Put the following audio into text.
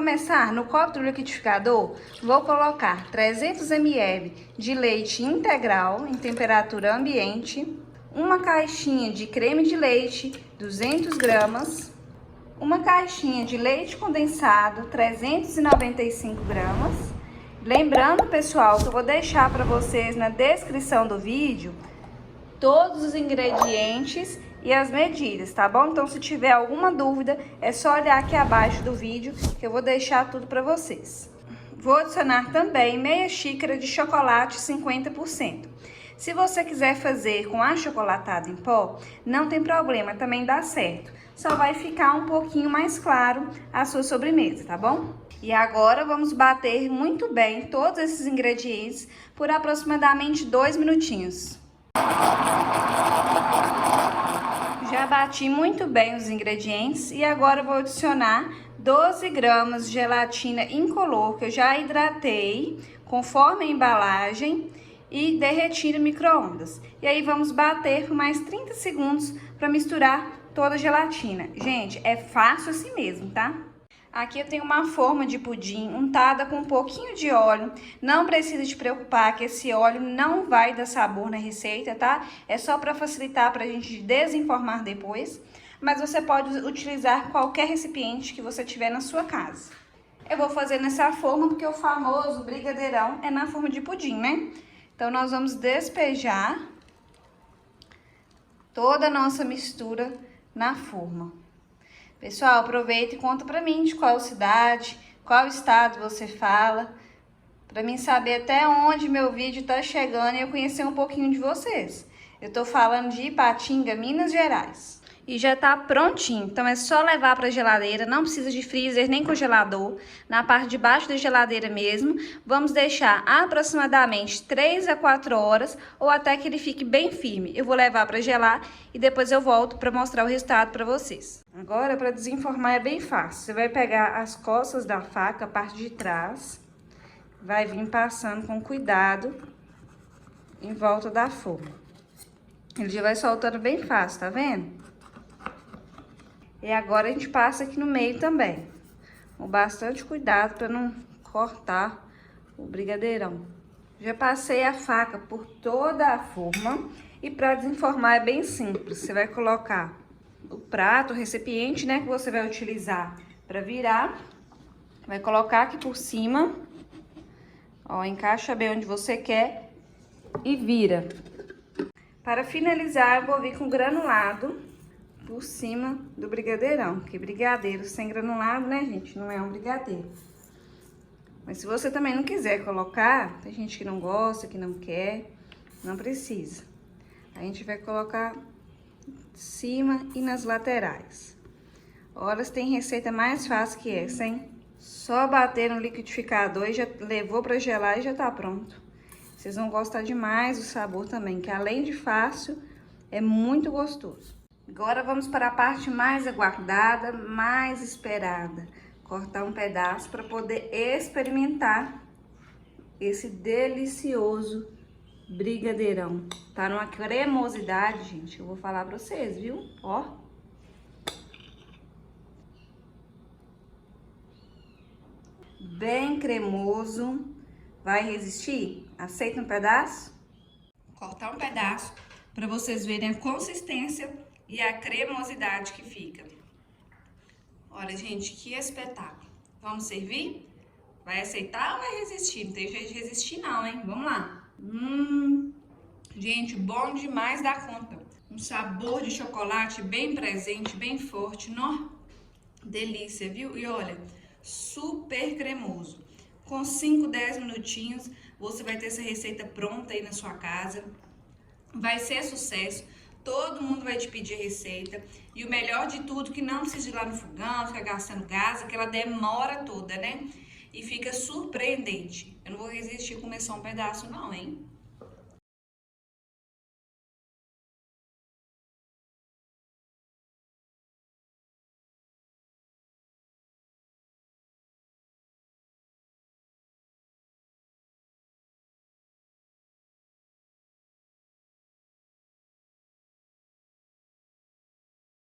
começar, no copo do liquidificador, vou colocar 300 ml de leite integral em temperatura ambiente, uma caixinha de creme de leite, 200 gramas, uma caixinha de leite condensado, 395 gramas. Lembrando, pessoal, que eu vou deixar para vocês na descrição do vídeo todos os ingredientes e as medidas, tá bom? Então, se tiver alguma dúvida, é só olhar aqui abaixo do vídeo que eu vou deixar tudo para vocês. Vou adicionar também meia xícara de chocolate 50%. Se você quiser fazer com achocolatado em pó, não tem problema, também dá certo. Só vai ficar um pouquinho mais claro a sua sobremesa, tá bom? E agora vamos bater muito bem todos esses ingredientes por aproximadamente 2 minutinhos. Já bati muito bem os ingredientes e agora vou adicionar 12 gramas de gelatina incolor que eu já hidratei conforme a embalagem e derreti no micro-ondas. E aí vamos bater por mais 30 segundos para misturar toda a gelatina. Gente, é fácil assim mesmo, tá? Aqui eu tenho uma forma de pudim untada com um pouquinho de óleo. Não precisa te preocupar que esse óleo não vai dar sabor na receita, tá? É só para facilitar pra gente desenformar depois. Mas você pode utilizar qualquer recipiente que você tiver na sua casa. Eu vou fazer nessa forma porque o famoso brigadeirão é na forma de pudim, né? Então nós vamos despejar toda a nossa mistura na forma. Pessoal, aproveita e conta pra mim de qual cidade, qual estado você fala, pra mim saber até onde meu vídeo tá chegando e eu conhecer um pouquinho de vocês. Eu tô falando de Ipatinga, Minas Gerais. E já tá prontinho, então é só levar pra geladeira, não precisa de freezer nem congelador, na parte de baixo da geladeira mesmo. Vamos deixar aproximadamente 3 a 4 horas ou até que ele fique bem firme. Eu vou levar pra gelar e depois eu volto pra mostrar o resultado pra vocês. Agora, para desenformar é bem fácil. Você vai pegar as costas da faca, a parte de trás, vai vir passando com cuidado em volta da forma. Ele já vai soltando bem fácil, tá vendo? E agora a gente passa aqui no meio também, com bastante cuidado para não cortar o brigadeirão. Já passei a faca por toda a forma e para desenformar é bem simples. Você vai colocar o prato, o recipiente, né, que você vai utilizar para virar. Vai colocar aqui por cima, ó, encaixa bem onde você quer e vira. Para finalizar, eu vou vir com granulado por cima do brigadeirão, porque brigadeiro sem granulado, né, gente, não é um brigadeiro. Mas se você também não quiser colocar, tem gente que não gosta, que não quer, não precisa. A gente vai colocar em cima e nas laterais. Olha, tem receita mais fácil que essa, hein? Só bater no liquidificador e já levou para gelar e já tá pronto. Vocês vão gostar demais do sabor também, que além de fácil, é muito gostoso. Agora vamos para a parte mais aguardada, mais esperada. Cortar um pedaço para poder experimentar esse delicioso brigadeirão. Tá numa cremosidade, gente, eu vou falar para vocês, viu? Ó. Bem cremoso. Vai resistir? Aceita um pedaço? Cortar um pedaço para vocês verem a consistência e a cremosidade que fica. Olha, gente, que espetáculo. Vamos servir? Vai aceitar ou vai resistir? Não tem jeito de resistir não, hein? Vamos lá. Gente, bom demais da conta. Um sabor de chocolate bem presente, bem forte. Nó, delícia, viu? E olha, super cremoso. Com 5, 10 minutinhos, você vai ter essa receita pronta aí na sua casa. Vai ser sucesso. Todo mundo vai te pedir receita. E o melhor de tudo, que não precisa ir lá no fogão, ficar gastando gás, que ela demora toda, né? E fica surpreendente. Eu não vou resistir a comer só um pedaço não, hein?